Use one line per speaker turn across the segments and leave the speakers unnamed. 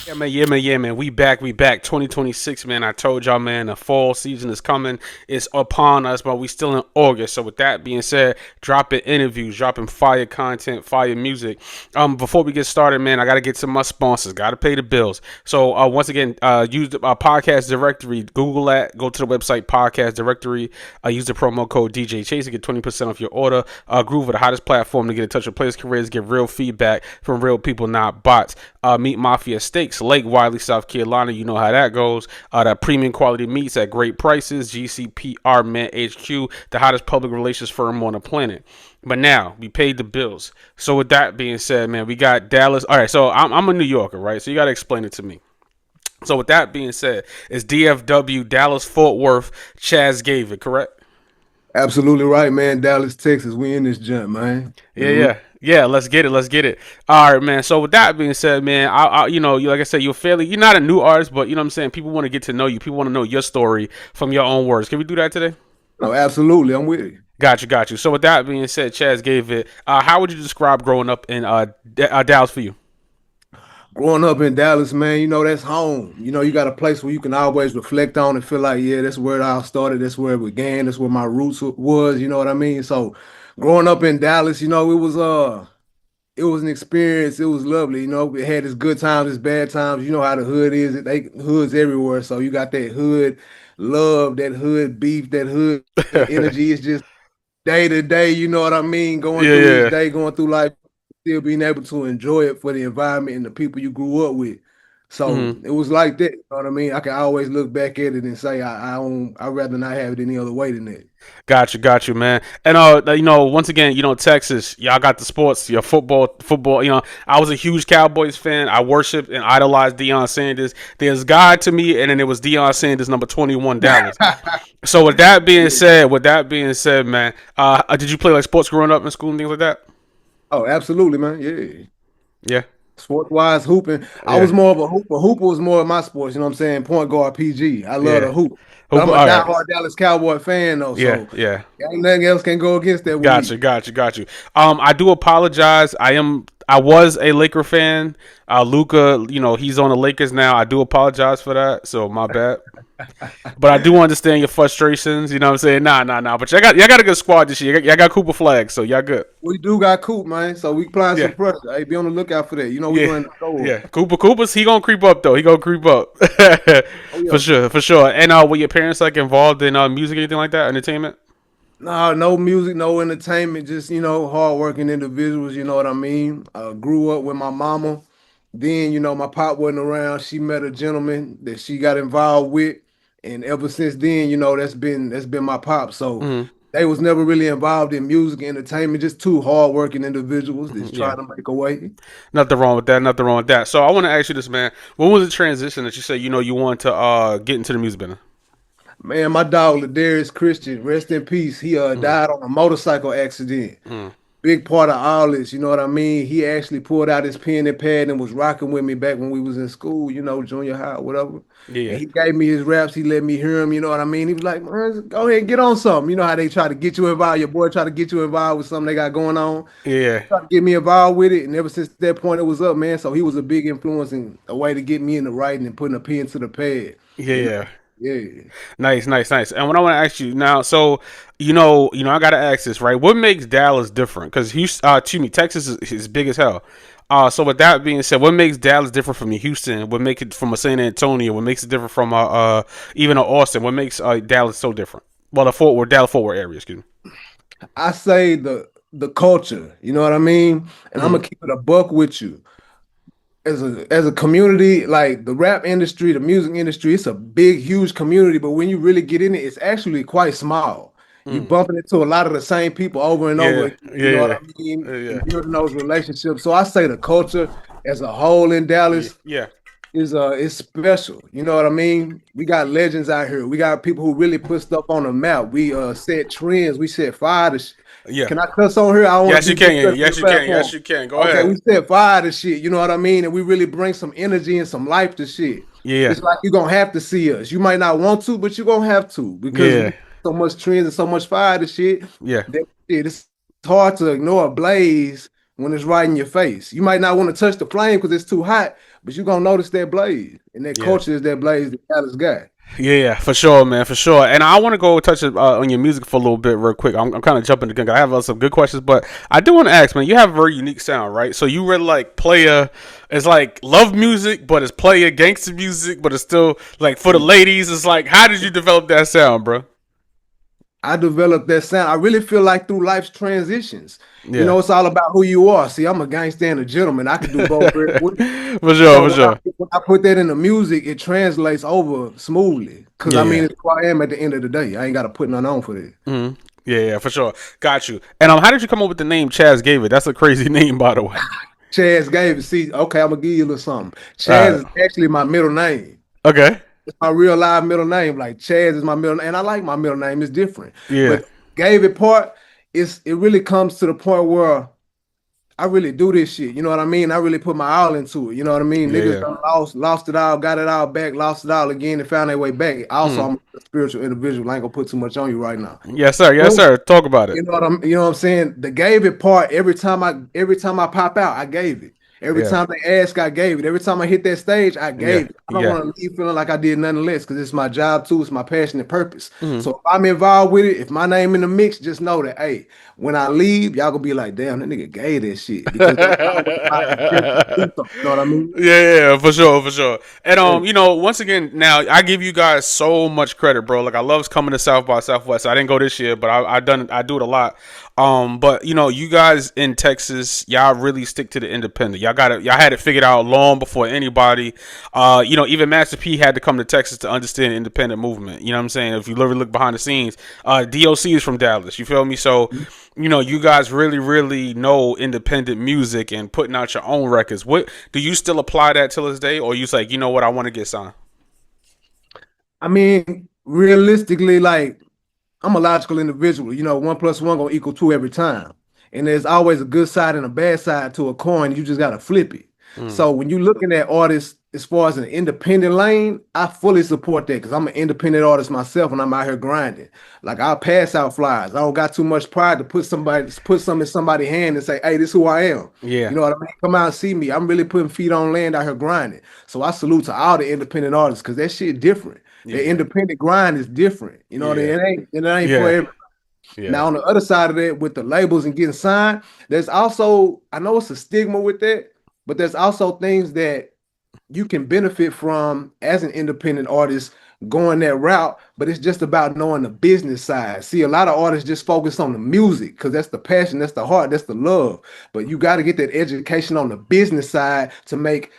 Yeah, man. We back. 2026, man. I told y'all, man, the fall season is coming. It's upon us, but we still in August. So with that being said, dropping interviews, dropping fire content, fire music. Before we get started, man, I gotta get to my sponsors. Gotta pay the bills. So once again, use the podcast directory. Google that. Go to the website podcast directory. Use the promo code DJ Chase to get 20% off your order. Groove, the hottest platform to get in touch with players' careers, get real feedback from real people, not bots. Meat Mafia Steaks, Lake Wiley, South Carolina. You know how that goes. That premium quality meats at great prices. GCPR Man HQ, the hottest public relations firm on the planet. But now we paid the bills. So with that being said, man, we got Dallas. All right, so I'm a New Yorker, right? So you got to explain it to me. So with that being said, it's DFW, Dallas, Fort Worth, Chaz Gaveit, correct?
Absolutely right, man. Dallas, Texas. We in this jump, man.
Yeah, yeah. Yeah, let's get it. Let's get it. All right, man. So with that being said, man, like I said, you're not a new artist, but you know what I'm saying. People want to get to know you. People want to know your story from your own words. Can we do that today?
No, absolutely. I'm with you.
Got you. So with that being said, Chaz gave it. How would you describe growing up in Dallas for you?
Growing up in Dallas, man, that's home. You got a place where you can always reflect on and feel like, yeah, that's where it all started. That's where it began. That's where my roots was. You know what I mean? So growing up in Dallas, it was an experience. It was lovely. It had its good times, its bad times. You know how the hood is. Hoods everywhere. So you got that hood love, that hood beef, that hood energy. It's just day to day, you know what I mean? Going
Yeah,
through each
yeah.
day, going through life, still being able to enjoy it for the environment and the people you grew up with. So
Mm-hmm.
it was like that, you know what I mean? I can always look back at it and say I'd rather not have it any other way than that.
Got you, man. And once again, Texas, y'all got the sports, your football. I was a huge Cowboys fan. I worshipped and idolized Deion Sanders. There's God to me, and then it was Deion Sanders, number 21, Dallas. So with that being said, man, did you play like sports growing up in school and things like that?
Oh, absolutely, man. Yeah.
Yeah,
Sport wise, hooping. I
yeah,
was more of a hooper. Hooper was more of my sports, you know what I'm saying? Point guard PG. I love
yeah.
to hoop. But
All
I'm a
right.
diehard Dallas Cowboy fan though,
Yeah,
so
yeah.
ain't nothing else can go against that with
Gotcha,
me.
got you. I do apologize. I was a Laker fan. Luca, he's on the Lakers now. I do apologize for that. So my bad. But I do understand your frustrations. You know what I'm saying? Nah. But y'all got a good squad this year. Y'all got Cooper Flag, so y'all good.
We do got Coop, man. So we applying some
Yeah,
pressure. Hey, be on the lookout for that. We
yeah,
running the show.
yeah. Cooper's he gonna creep up though. He gonna creep up
Oh
for
yeah.
sure, for sure. And were your parents like involved in music, anything like that, entertainment?
No, no music, no entertainment, just hardworking individuals, you know what I mean? Grew up with my mama. Then, my pop wasn't around. She met a gentleman that she got involved with. And ever since then, that's been my pop. So
Hmm.
they was never really involved in music and entertainment, just two hardworking individuals that's
Yeah.
trying to make a way.
Nothing wrong with that. Nothing wrong with that. So I want to ask you this, man. When was the transition that you said you want to get into the music business?
Man, my dog Ladarius Christian, rest in peace. He
Mm,
died on a motorcycle accident.
mm,
Big part of all this, you know what I mean? He actually pulled out his pen and pad and was rocking with me back when we was in school, junior high, whatever. And
yeah,
he gave me his raps. He let me hear him, you know what I mean? He was like, man, go ahead and get on something. You know how they try to get you involved. Your boy try to get you involved with something they got going on.
yeah,
Try to get me involved with it. And ever since that point, it was up, man. So he was a big influence and a way to get me into writing and putting a pen to the pad.
yeah,
You know?
yeah.
Yeah.
Nice. And what I want to ask you now, so I gotta ask this, right? What makes Dallas different? Because Houston, Texas is big as hell. So with that being said, what makes Dallas different from Houston? What makes it from a San Antonio? What makes it different from even a Austin? What makes Dallas so different? Well, Dallas Fort Worth area, excuse me.
I say the culture, you know what I mean? And I'm
Mm-hmm.
gonna keep it a buck with you. As a community, like the rap industry, the music industry, it's a big, huge community, but when you really get in it, it's actually quite small. You
Mm.
bumping into a lot of the same people over and over
Yeah,
again, you know what
yeah,
I mean?
yeah,
And building those relationships. So I say the culture as a whole in
yeah,
Dallas
yeah,
is special. You know what I mean? We got legends out here. We got people who really put stuff on the map. We set trends. We set fire to
yeah.
Can I cuss on here? I don't want
Yes,
to
you
be
can.
disrespectful to the
Yes, you can. Yes,
platform.
you can. Go
Okay,
ahead.
we set fire to shit. You know what I mean? And we really bring some energy and some life to shit.
Yeah,
It's like you're gonna have to see us. You might not want to, but you're gonna have to because we
yeah,
so much trends and so much fire to shit
yeah.
that it's hard to ignore a blaze when it's right in your face. You might not want to touch the flame because it's too hot, but you're gonna notice that blaze. And that
Yeah.
culture is that blaze that Dallas got.
Yeah, for sure, man, for sure. And I want to go touch on your music for a little bit, real quick. I'm kind of jumping the gun. I have some good questions, but I do want to ask, man. You have a very unique sound, right? So you really like player. It's like love music, but it's player gangster music, but it's still like for the ladies. It's like, how did you develop that sound, bro?
I developed that sound. I really feel like through life's transitions. You
Yeah,
know, it's all about who you are. See, I'm a gangster and a gentleman. I could do both very well.
for sure,
So
for sure.
when I put that in the music, it translates over smoothly. Cause
Yeah,
I mean,
yeah.
it's who I am at the end of the day. I ain't got to put none on for that.
Yeah, yeah, for sure. Got you. And how did you come up with the name Chaz Gaveit? That's a crazy name, by the way.
Chaz gave it. See, okay, I'm gonna give you a little something.
All
Chaz
right.
is actually my middle name.
Okay.
It's my real live middle name. Like Chaz is my middle name, and I like my middle name. It's different.
Yeah.
But gave it part, it really comes to the point where I really do this shit. You know what I mean? I really put my all into it. You know what I mean?
Yeah,
Niggas
yeah.
done lost it all, got it all back, lost it all again, and found their way back. Also, I'm a spiritual individual. I ain't gonna put too much on you right now.
Yes, sir. Yes,
So,
sir. Talk about it.
you know what I'm saying? The gave it part, every time I pop out, I gave it. Every
Yeah.
time they ask, I gave it. Every time I hit that stage, I
Yeah.
gave it. I don't
Yeah.
want to leave feeling like I did nothing less because it's my job too. It's my passion and purpose.
Mm-hmm.
So if I'm involved with it, if my name in the mix, just know that, hey, when I leave, y'all gonna be like, damn, that nigga gave that shit because that was always my intention to do so. You know what I mean?
Yeah, for sure, for sure. And
Yeah.
once again, now I give you guys so much credit, bro. Like I love coming to South by Southwest. I didn't go this year, but I do it a lot. But you guys in Texas, y'all really stick to the independent. Y'all had it figured out long before anybody. Even Master P had to come to Texas to understand the independent movement. You know what I'm saying? If you literally look behind the scenes, DOC is from Dallas. You feel me? So, you guys really, really know independent music and putting out your own records. What do you still apply that till this day, or you like, you know what, I want to get signed?
I mean, realistically, like I'm a logical individual. You know, one plus one gonna equal two every time. And there's always a good side and a bad side to a coin. You just gotta flip it.
Mm.
So when you're looking at artists as far as an independent lane, I fully support that because I'm an independent artist myself and I'm out here grinding. Like I'll pass out flyers. I don't got too much pride to put something in somebody's hand and say, hey, this is who I am.
Yeah,
You know what I mean? Come out and see me. I'm really putting feet on land out here grinding. So I salute to all the independent artists because that shit different.
yeah,
The
yeah,
independent grind is different. You know what I mean?
yeah,
It ain't for
yeah,
everybody.
yeah.
Now, on the other side of that, with the labels and getting signed, there's also, I know it's a stigma with that, but there's also things that you can benefit from as an independent artist going that route, but it's just about knowing the business side. See, a lot of artists just focus on the music because that's the passion, that's the heart, that's the love. But you got to get that education on the business side to make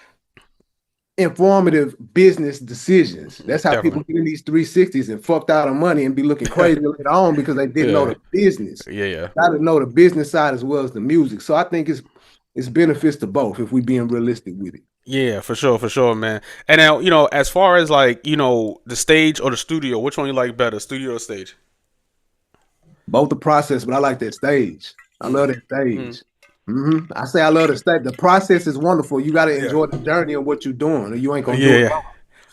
informative business decisions. That's how
Definitely.
people get in these 360s and fucked out of money and be looking crazy later on because they didn't know
Yeah,
the business.
yeah, yeah.
Got to know the business side as well as the music. So I think it's benefits to both if we being realistic with it.
Yeah, for sure, man. And now, as far as like, the stage or the studio, which one you like better, studio or stage?
Both the process, but I like that stage. I love that
Mm.
stage. I say I love the stage. The process is wonderful. You got to
Yeah,
enjoy the journey of what you're doing, or you ain't gonna
yeah,
do it
yeah,
wrong.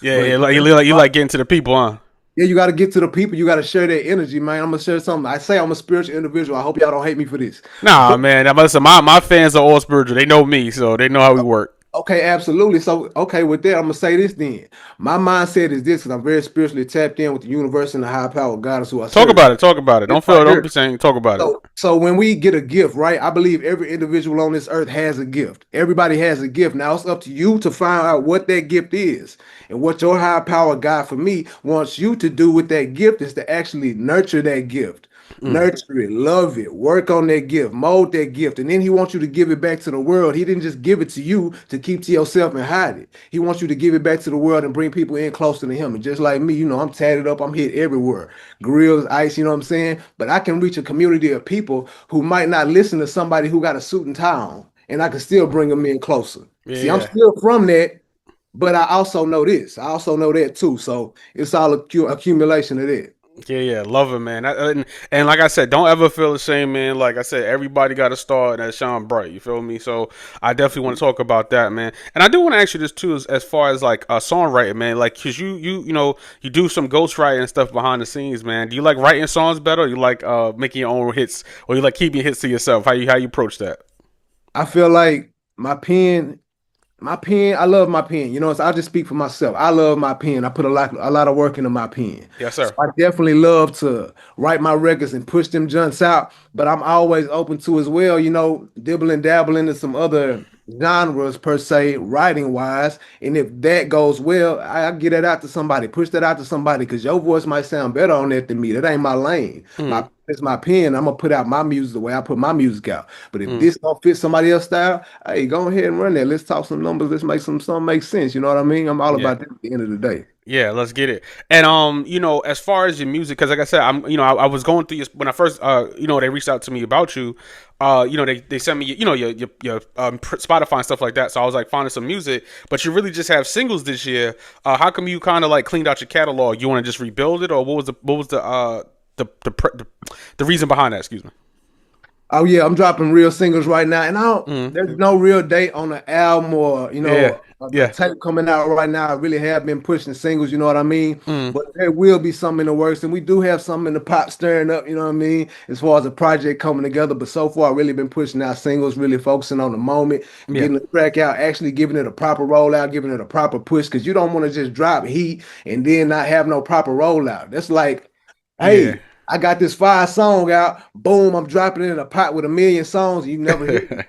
yeah,
But
yeah. Like you like getting to the people, huh?
yeah, you got to get to the people. You got to share that energy, man. I'm gonna share something. I say I'm a spiritual individual. I hope y'all don't hate me for this.
Nah, man. Listen, my fans are all spiritual. They know me, so they know how we work.
Okay, absolutely. So, okay, with that, I'm gonna say this then. My mindset is this, because I'm very spiritually tapped in with the universe and the high power goddess who I
Talk
serve.
about it. Talk about it.
This
Don't
right
feel. Don't
here.
be saying. Talk about it.
So when we get a gift, right? I believe every individual on this earth has a gift. Everybody has a gift. Now it's up to you to find out what that gift is. And what your high power God for me wants you to do with that gift is to actually nurture that gift.
Mm.
Nurture it, love it, work on that gift, mold that gift, and then he wants you to give it back to the world. He didn't just give it to you to keep to yourself and hide it. He wants you to give it back to the world and bring people in closer to him. And just like me, I'm tatted up, I'm hit everywhere. Grills, ice, you know what I'm saying? But I can reach a community of people who might not listen to somebody who got a suit and tie on, and I can still bring them in closer.
Yeah,
See, I'm
yeah.
still from that, but I also know this. I also know that too. So it's all accumulation of that.
Yeah, yeah, love it, man. And like I said, don't ever feel ashamed, man. Like I said, everybody got to start and that shine bright. You feel me? So I definitely want to talk about that, man. And I do want to ask you this too, as far as like songwriting, man. Like, cause you do some ghostwriting and stuff behind the scenes, man. Do you like writing songs better, or you like making your own hits, or you like keeping hits to yourself? How you approach that?
I feel like my pen My pen, I love my pen. You know, so I'll just speak for myself. I love my pen. I put a lot of work into my pen.
Yes,
So
sir.
I definitely love to write my records and push them junts out. But I'm always open to as well, dibble and dabble into some other genres per se, writing wise. And if that goes well, I get that out to somebody, push that out to somebody, because your voice might sound better on that than me. That ain't my lane.
Mm,
It's my pen. I'm gonna put out my music the way I put my music out. But if
mm.
this don't fit somebody else's style, hey, go ahead and run that. Let's talk some numbers. Let's make something make sense. You know what I mean? I'm all
Yeah.
about that at the end of the day.
Yeah, let's get it. And as far as your music, because like I said, I was going through your when I first, they reached out to me about you. They sent me, your Spotify and stuff like that. So I was like finding some music, but you really just have singles this year. How come you kind of like cleaned out your catalog? You want to just rebuild it, or what was the reason behind that? Excuse me.
Oh yeah, I'm dropping real singles right now, and I don't.
Mm.
There's no real date on the album or
Yeah,
a
yeah.
tape coming out right now. I really have been pushing singles. You know what I mean?
Mm.
But there will be something in the works, and we do have something in the pot stirring up. You know what I mean? As far as a project coming together, but so far I've really been pushing out singles, really focusing on the moment,
Yeah,
getting the track out, actually giving it a proper rollout, giving it a proper push, because you don't want to just drop heat and then not have no proper rollout. That's like,
yeah.
hey. I got this fire song out. Boom, I'm dropping it in a pot with a million songs. You never hear it.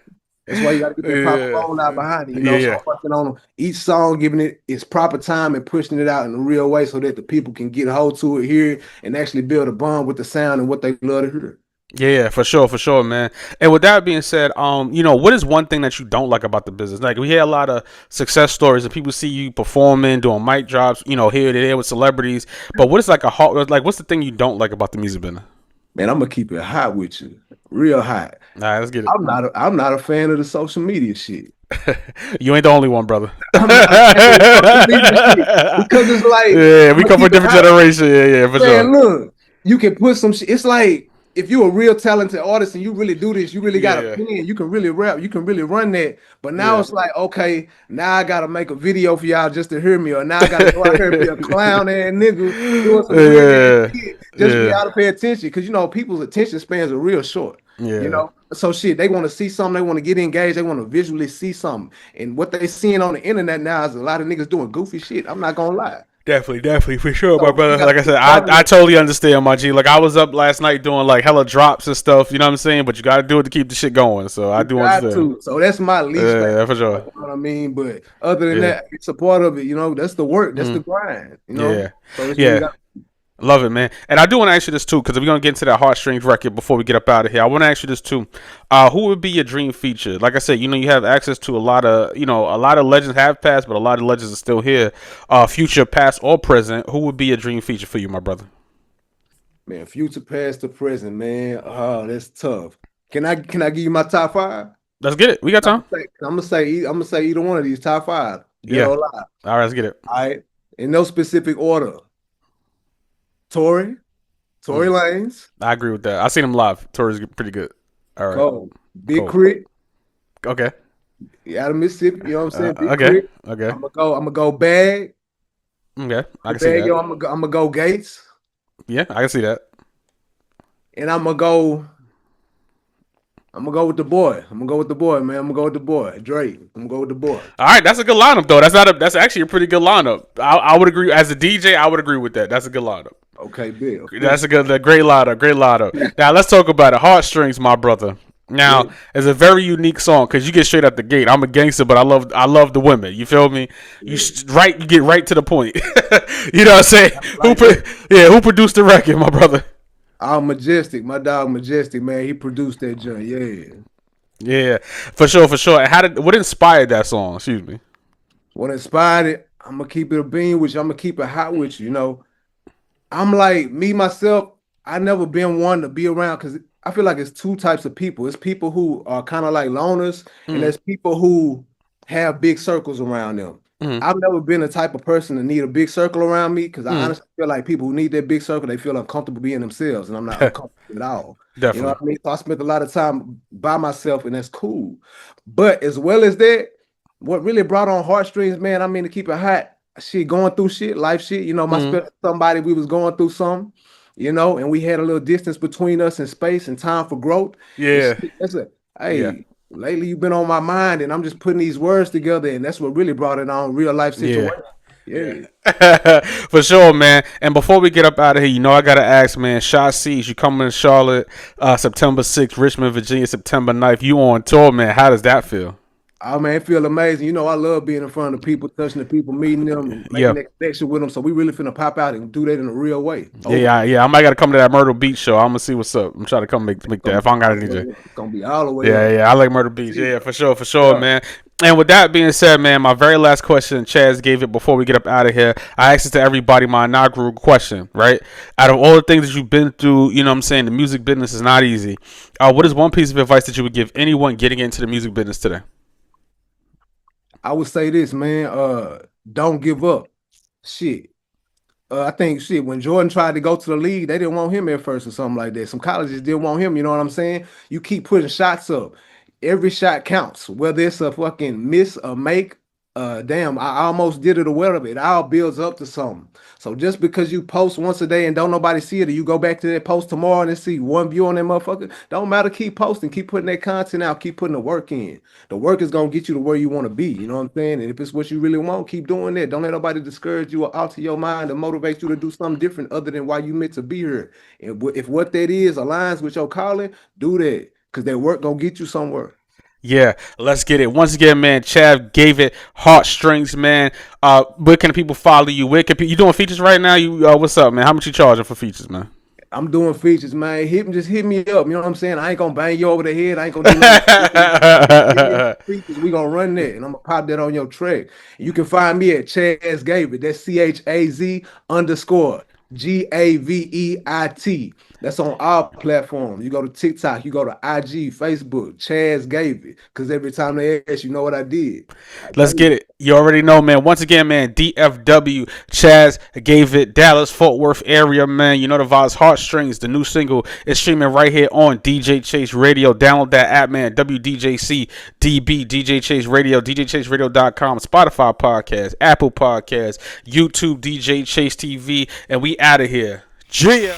That's why you got to get that proper
Yeah,
rollout behind it,
yeah,
So
yeah.
I'm working on each song, giving it its proper time and pushing it out in a real way so that the people can get a hold to it, hear it, and actually build a bond with the sound and what they love to hear.
Yeah, for sure, man. And with that being said, what is one thing that you don't like about the business? Like we hear a lot of success stories and people see you performing, doing mic drops, here and there with celebrities. But what is like what's the thing you don't like about the music business?
Man, I'm gonna keep it hot with you, real hot.
All right, let's get it.
I'm not a fan of the social media shit.
You ain't the only one, brother.
I'm not a fan of the social media shit because it's like
Yeah,
I'm
we
gonna
come from a
keep it
different
hot.
generation. Yeah, yeah, for sure.
Man, look, you can put some shit. It's like if you're a real talented artist and you really do this, you really got a
Yeah,
pen, you can really rap, you can really run that. But now
yeah.
it's like, okay, now I gotta make a video for y'all just to hear me, or now I gotta go out here and be a clown ass nigga doing some weird ass
Yeah,
shit just for
yeah,
y'all to pay attention. Because people's attention spans are real short.
yeah.
So shit, they want to see something, they want to get engaged, they want to visually see something. And what they seeing on the internet now is a lot of niggas doing goofy shit. I'm not gonna lie.
Definitely, definitely, for sure, my
So you
brother.
gotta
Like I
keep
said, I
quality.
totally understand, my G. Like I was up last night doing like hella drops and stuff. You know what I'm saying? But you got to do it to keep the shit going. So I
You
do
got
understand.
to. So that's my least favorite
Yeah, for
part,
sure.
you know what I mean? But other than
Yeah,
that, it's a part of it, that's the work, that's the
mm,
grind.
yeah,
So that's what you
yeah.
got.
Love it, man. And I do want to ask you this too, because we're gonna get into that heartstrings record before we get up out of here. I want to ask you this too. Who would be your dream feature? Like I said, you have access to a lot of legends have passed, but a lot of legends are still here. Future, past, or present. Who would be a dream feature for you, my brother?
Man, future past to present, man. Oh, that's tough. Can I give you my top five?
Let's get it. We got
I'm
time.
gonna say I'm gonna say either one of these top five. Dead
Yeah.
or alive.
All right, let's get it.
All right. In no specific order. Tory, Tory
Mm,
Lanez,
I agree with that. I seen him live. Tour's pretty good. All right.
Cole, Big
Cool.
Crit,
Okay.
out of Mississippi, you know what I'm saying? Big
Okay.
Crit.
Okay.
I'm gonna go Bag.
Okay. I can see
Bag,
that.
I'm gonna go Gates.
Yeah, I can see that.
And I'm gonna go with the boy. I'm gonna go with the boy, man. I'm gonna go with the boy. Drake. I'm gonna go with the boy.
All right, that's a good lineup though. That's actually a pretty good lineup. I would agree as a DJ. I would agree with that. That's a good lineup.
Okay, Bill.
That's a great lineup. Great lineup. Now let's talk about it. Heartstrings, my brother.
Yeah.
Now it's a very unique song because you get straight out the gate. I'm a gangster, but I love the women. You feel me?
Yeah.
You get right to the point. You know what I'm saying?
Like that.
Who produced the record, my brother?
Oh, Majestic. My dog Majestic, man. He produced that joint. Yeah.
Yeah, for sure, for sure. And what inspired that song? Excuse me.
What inspired it, I'm gonna keep it a bean with you. I'm gonna keep it hot with you. I'm like me myself. I never been one to be around because I feel like it's two types of people. It's people who are kind of like loners, and
Mm,
there's people who have big circles around them.
mm,
I've never been the type of person to need a big circle around me because I
mm,
honestly feel like people who need that big circle, they feel uncomfortable being themselves, and I'm not uncomfortable at all. You know
definitely.
what I mean? So I spent a lot of time by myself, and that's cool. But as well as that, what really brought on heartstrings, man, I mean, to keep it hot, shit, going through shit, life shit. My
Mm,
spell somebody, we was going through something, and we had a little distance between us and space and time for growth. And
yeah,
shit, that's a
yeah.
hey. Lately, you've been on my mind, and I'm just putting these words together, and that's what really brought it on real life
Yeah.
situation.
Yeah.
Yeah.
For sure, man. And before we get up out of here, I gotta ask, man. Shot Seas, you coming to Charlotte, September 6th, Richmond, Virginia, September 9th. You on tour, man? How does that feel?
Oh man, it feel amazing. You know, I love being in front of the people, touching the people, meeting them, and making
Yeah,
that connection with them. So we really finna pop out and do that in a real way.
yeah,
Over.
yeah, yeah. I might gotta come to that Myrtle Beach show. I'm gonna see what's up. I'm trying to come make that.
Gonna
If
be
I don't got
all
a
the way
DJ.
up. It's gonna be all the way
Yeah,
up.
yeah, I like Myrtle Beach.
See,
Yeah, for sure,
yeah.
man. And with that being said, man, my very last question, Chaz gave it before we get up out of here. I asked it to everybody, my inaugural question, right? Out of all the things that you've been through, you know what I'm saying, the music business is not easy. What is one piece of advice that you would give anyone getting into the music business today?
I would say this, man. Don't give up. Shit. I think shit, when Jordan tried to go to the league, they didn't want him at first or something like that. Some colleges didn't want him, you know what I'm saying? You keep putting shots up. Every shot counts, whether it's a fucking miss or make. Damn, I almost did it aware of it. It all builds up to something. So just because you post once a day and don't nobody see it, or you go back to that post tomorrow and see one view on that motherfucker, don't matter. Keep posting, keep putting that content out, keep putting the work in. The work is gonna get you to where you want to be. You know what I'm saying? And if it's what you really want, keep doing that. Don't let nobody discourage you or alter your mind or motivate you to do something different other than why you meant to be here. And if what that is aligns with your calling, do that. Cause that work gonna get you somewhere.
Yeah, let's get it. Once again, man, Chav gave it heartstrings, man. Where can people follow you? Where can you doing features right now? You what's up, man? How much you charging for features, man?
I'm doing features, man. Just hit me up. You know what I'm saying? I ain't gonna bang you over the head. I ain't gonna do nothing crazy. Just hit me up with features. We gonna run that, and I'm gonna pop that on your track. You can find me at Chaz Gaveit. That's CHAZ underscore Gaveit. That's on all platforms. You go to TikTok, you go to IG, Facebook, Chaz Gaveit. Cause every time they ask, you know what I did. I
Let's
gave
get
it.
it. You already know, man. Once again, man, DFW, Chaz gave it, Dallas, Fort Worth area, man. You know the vibes, Heartstrings, the new single is streaming right here on DJ Chase Radio. Download that app, man. WDJC, DB, DJ Chase Radio, DJChaseRadio.com, Spotify Podcast, Apple Podcast, YouTube, DJ Chase TV, and we out of here. Gia.